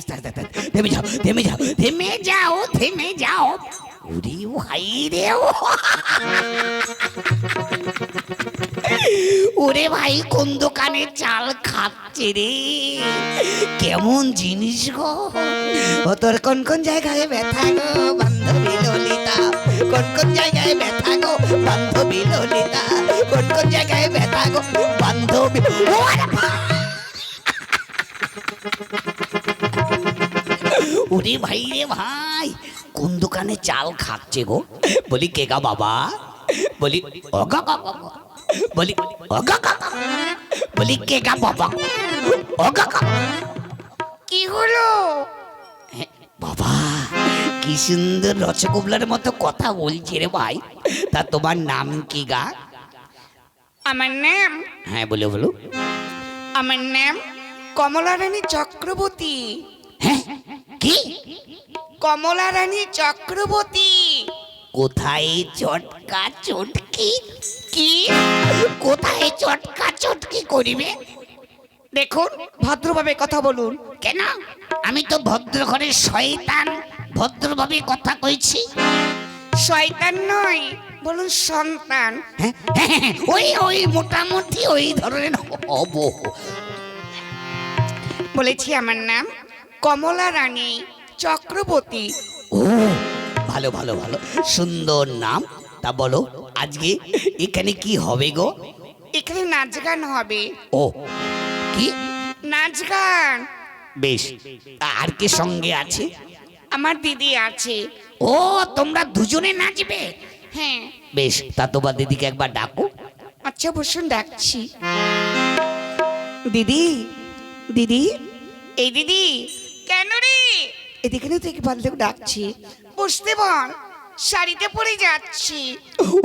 আস্তে আস্তে আস্তে, থেমে যাও থেমে যাও থেমে যাও থেমে যাও। ওরে ভাই রে, ওরে ভাই কোন দোকানে চাল খাচ্ছে রে, কেমন জিনিস গো। ও তোর কোন কোন জায়গায় ব্যথা গো বান্ধবী ললিতা, কোন কোন জায়গায় ব্যথা গো বান্ধবী ললিতা, কোন কোন জায়গায় ব্যথা গো বান্ধবী। ওরে ভাই রে ভাই, কোন দোকানে চাল খাচ্ছে গো? বলি কে গা বাবা? বলি অগা বাবা, বলি অগা কাকা, বলি কে গা বাবা? অগা কাকা। কি হলো বাবা? কি সুন্দর রসগোল্লার মতো কথা বলছে রে ভাই। তা তোমার নাম কি গা? আমার নাম, হ্যাঁ বলো বলো। আমার নাম কমলা রানী চক্রবর্তী। হ্যাঁ কি? কমলা রানী চক্রবর্তী। কোথায় চটকা চটকি? কি? কোথায় চটকা চটকি করিবে? দেখুন ভদ্রভাবে কথা বলুন। কেন? আমি তো ভদ্র ঘরের শয়তান, ভদ্রভাবে কথা কইছি। শয়তান নয়, বলুন সন্তান। হ্যাঁ হ্যাঁ হ্যাঁ, ওই ওই মোটামুটি ওই ধরনের হব। বলেছি আমার নাম কমলা রানী চক্রবর্তী। ও ভালো ভালো ভালো, সুন্দর নাম। তা বলো আজকে এখানে কি হবে গো? এখানে নাচ গান হবে। ও কি নাচ গান? বেশ, তা আর কে সঙ্গে আছে? আমার দিদি আছে। ও তোমরা দুজনে নাচবে? হ্যাঁ। বেশ, তা তোমার দিদিকে একবার ডাকো। আচ্ছা বসুন, ডাকছি। দিদি, দিদি, এই দিদি। কেন রে? এদিকে তো একবার ডাকছি, বসতে বল। শাড়িতে পরে যাচ্ছি।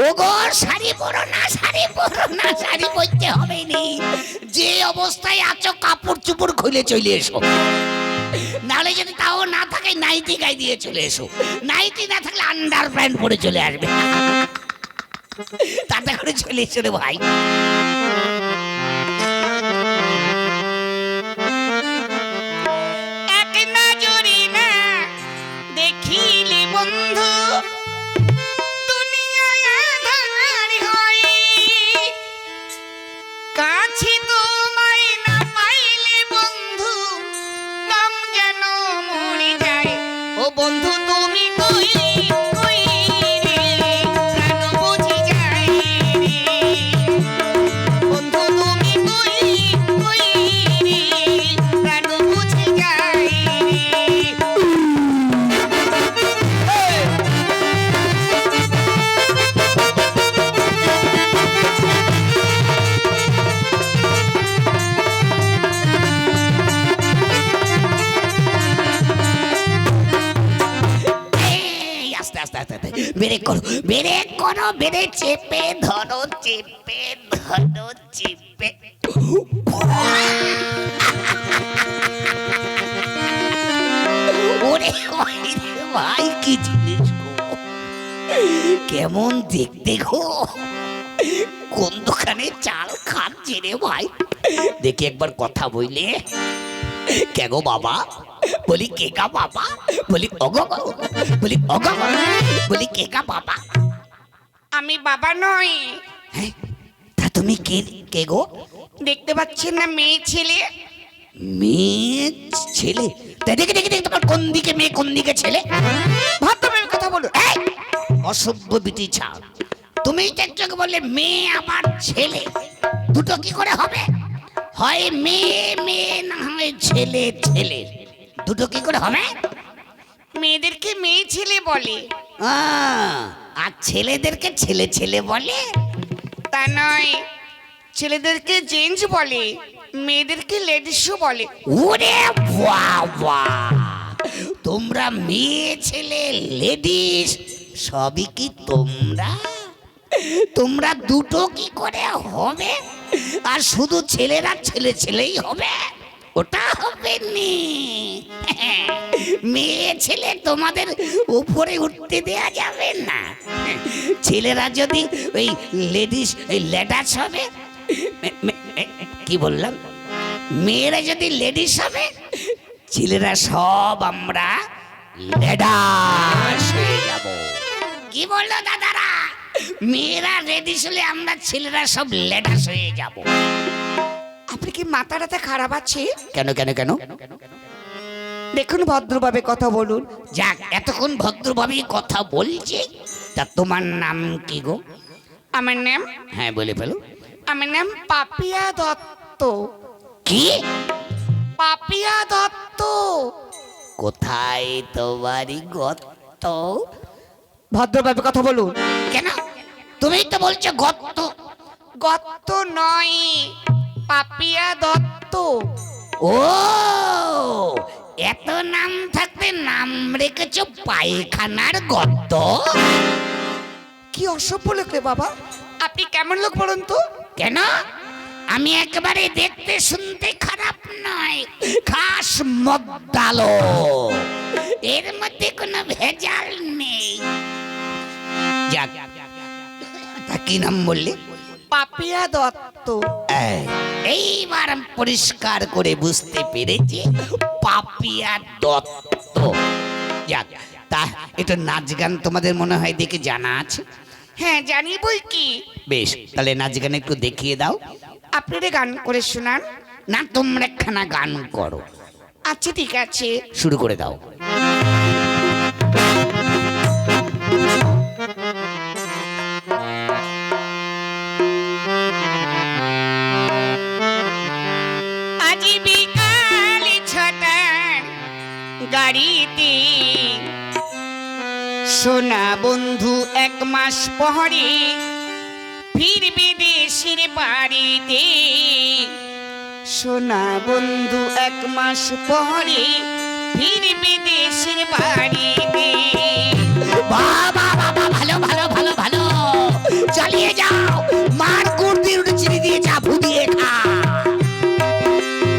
ও গো শাড়ি পরো না, শাড়ি পরো না, শাড়ি পরতে হবে নি। যে অবস্থায় আছো কাপড় চুপড় খুলে চলে এসো, নাহলে যদি তাও না থাকে নাইটি গায়ে দিয়ে চলে এসো। নাইটি না থাকলে আন্ডার প্যান্ট পরে চলে আসবে, তাতে করে চলে এসো রে ভাই। এক নজরে না দেখিলে বন্ধু, দুনিয়ায় আঁধার হয়। কাছে তোমায় না পাইলে বন্ধু, দম যেন মরে যায়। ও বন্ধু তুমি কই কই রে, প্রাণ বুঝি যায় রে। বন্ধু তুমি কই কই রে, প্রাণ বুঝি যায় এই, আস্তে আস্তে আস্তে আস্তে ব্রেক করো, ব্রেক করো, ব্রেক চেপে ধরো, চেপে ধরো, চেপে। ওরে ভাই রে ভাই, কি জিনিস গো, কেমন দেখতে গো। কোন দোকানে চাল খাচ্ছে রে ভাই? দেখি একবার কথা বইলে। কে গো বাবা? বলি কে গা বাবা? বলি অগো গো, বলি অগো গো, বলি কে গা বাবা? আমি বাবা নই। হ্যাঁ, তা তুমি কে কে গো? দেখতে পাচ্ছেন না মেয়ে ছেলে? মেয়ে ছেলে? তা দেখে দেখে দেখে তোমার কোন দিকে মেয়ে কোন দিকে ছেলে? ভদ্রভাবে কথা বলুন। এই, অসভ্য বিটি ছাড়। তুমি তো একটু আগে বললে মেয়ে আবার ছেলে, দুটো কি করে হবে? হয় মেয়ে মেয়ে, না হয় ছেলে ছেলে, দুটো কি করে হবে? মেয়েদেরকে মেয়ে ছেলে বলে। আর ছেলেদেরকে ছেলে ছেলে বলে? তা নয়, ছেলেদেরকে জেন্টস বলে, মেয়েদেরকে লেডিসও বলে। ওরে বাবা, তোমরা মেয়ে ছেলে লেডিস সবই কি তোমরা? তোমরা দুটো কি করে হবে? আর শুধু ছেলেরা ছেলে ছেলেই হবে? ওটা হবে নি। মেয়ে ছেলে তোমাদের উপরে উঠতে দেয়া যাবে না। ছেলেরা যদি ওই লেডিস ওই লেডাস হবে, কি বললাম, মেয়েরা যদি লেডিস হবে, ছেলেরা সব আমরা লেডাস হয়ে যাব। কি বললো দাদারা? মেয়েরা রেডি হলে আমরা ছেলেরা সব লেডাস হয়ে যাব। আপনি কি মাথাটা খারাপ আছে? কেন কেন কেন? দেখুন ভদ্রভাবে কথা বলুন। যাক, এতক্ষণ ভদ্রভাবে কথা বলছি। তা তোমার নাম কি গো? আমার নাম, হ্যাঁ বলে ফেলো। আমার নাম পাপিয়া দত্ত। কি? পাপিয়া দত্ত। কোথায় তোমারই গত্ত? ভদ্রভাবে কথা বলুন। কেন? তুমি তো বলছো গত্ত। গত্ত নয়, পাপিয়া দত্ত। ও, এত নাম থাকতে নাম রেখেছো পায়খানার গর্ত? কি অসভ্য লোক রে বাবা, আপনি কেমন লোক বলুন তো? কেন? আমি একেবারে দেখতে শুনতে খারাপ নয়, খাস মদ্দালো, এর মধ্যে কোনো ভেজাল নেই। যাক, তা কি নাম বললে? পাপিয়া দত্ত। এইবার পরিষ্কার করে বুঝতে পেরেছি, পাপিয়া দত্ত। যাক, তা এটা নাচ গান তোমাদের মনে হয় দেখে জানা আছে? হ্যাঁ জানি বই কি। বেশ, তাহলে নাচ গান একটু দেখিয়ে দাও। আপনারা গান করে শোনান। না, তোমরা একখানা গান করো। আচ্ছা ঠিক আছে, শুরু করে দাও। আজি বিকাল 6টার গাড়িতে সোনা বন্ধু 1 মাস পরে ফিরবে দেশের বাড়িতে। সোনা বন্ধু 1 মাস পরে ফিরবে দেশের বাড়িতে। বাবা বাবা, ভালো ভালো ভালো ভালো, চালিয়ে যাও। মার কুর্তি উঠে চিনি দিয়ে চাপু দিয়ে খা।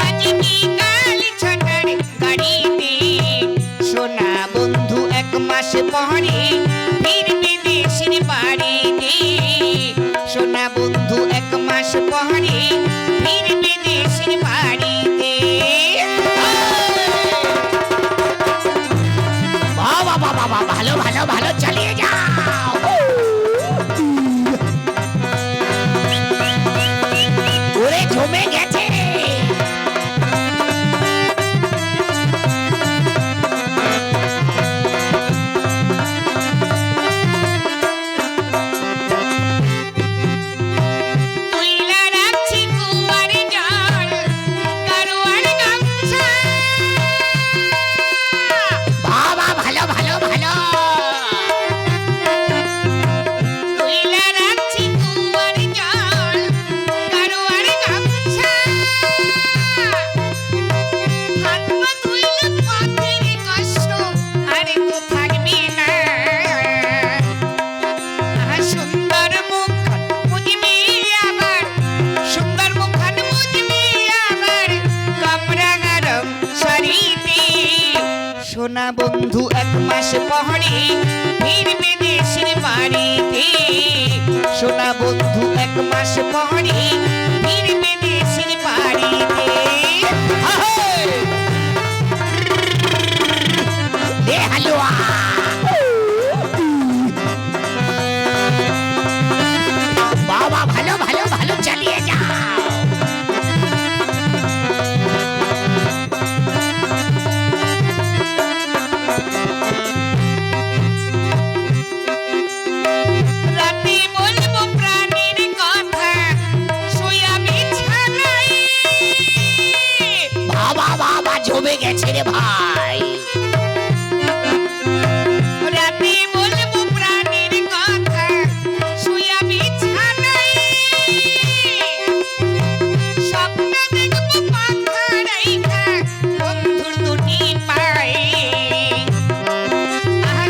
আজি বিকাল 6টার গাড়িতে সোনা বন্ধু 1 মাস পরে ফিরবে দেশের বাড়িতে। সোনা বন্ধু 1 মাস পরে ফিরবে দেশের বাড়িতে। বাবা বাবা বাবা, ভালো ভালো ভালো, চালিয়ে যাও। ওরে জমে গেছে। তুইলা রাখছি কুয়ার জল কারুয়ার গামছা। বাবা, ভালো ভালো ভালো। তুইলা রাখছি কুয়ার জল কারুয়ার গামছা। হাত পা ধুইলে পথের কষ্ট আর তো থাকবে না। সুন্দর মুখখান মুজবি আবার, সুন্দর মুখখান মুজবি আবার কামরাঙা রং শাড়িতে। সোনা বন্ধু 1 মাস পরে ফিরবে দেশের বাড়িতে। সোনা বন্ধু 1 মাস পরে ফিরবে দেশের বাড়িতে। এ হালুয়া, বাবা, ভালো ভালো ভালো, চালিয়ে যাও। রাতে বলবো প্রাণীর কথা শুয়া বিছানায়। বাবা বাবা, জমে গেছে রে ভাই। রাতে বলবো প্রাণীর কথা শুয়া বিছানায়। স্বপ্ন দেখবো পাখা রাইখা বন্ধুর দুটি পায়ে।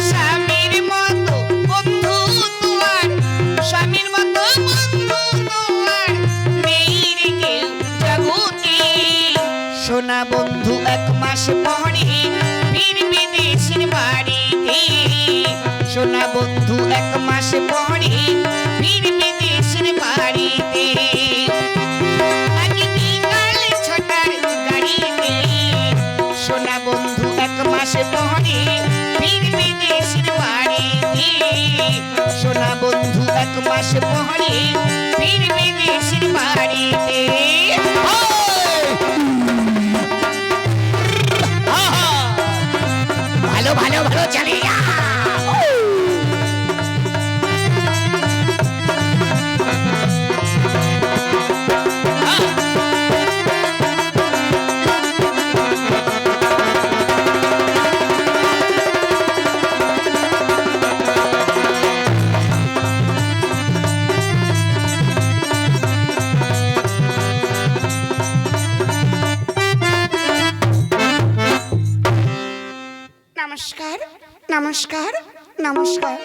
স্বামীর মতো বন্ধু তোমার, স্বামীর মতো বন্ধু তোমার নেই রে কেউ জগতে। সোনা বন্ধু 1 মাস পরে ফিরবে দেশের বাড়িতে। সোনা বন্ধু 1 মাস পরে ফিরবে দেশের বাড়িতে। আজ বিকাল 6টার গাড়িতে সোনা মাস পরে ফিরবে দেশের বাড়িতে। ভালো ভালো ভালো চালিয়ে যা। নমস্কার নমস্কার নমস্কার।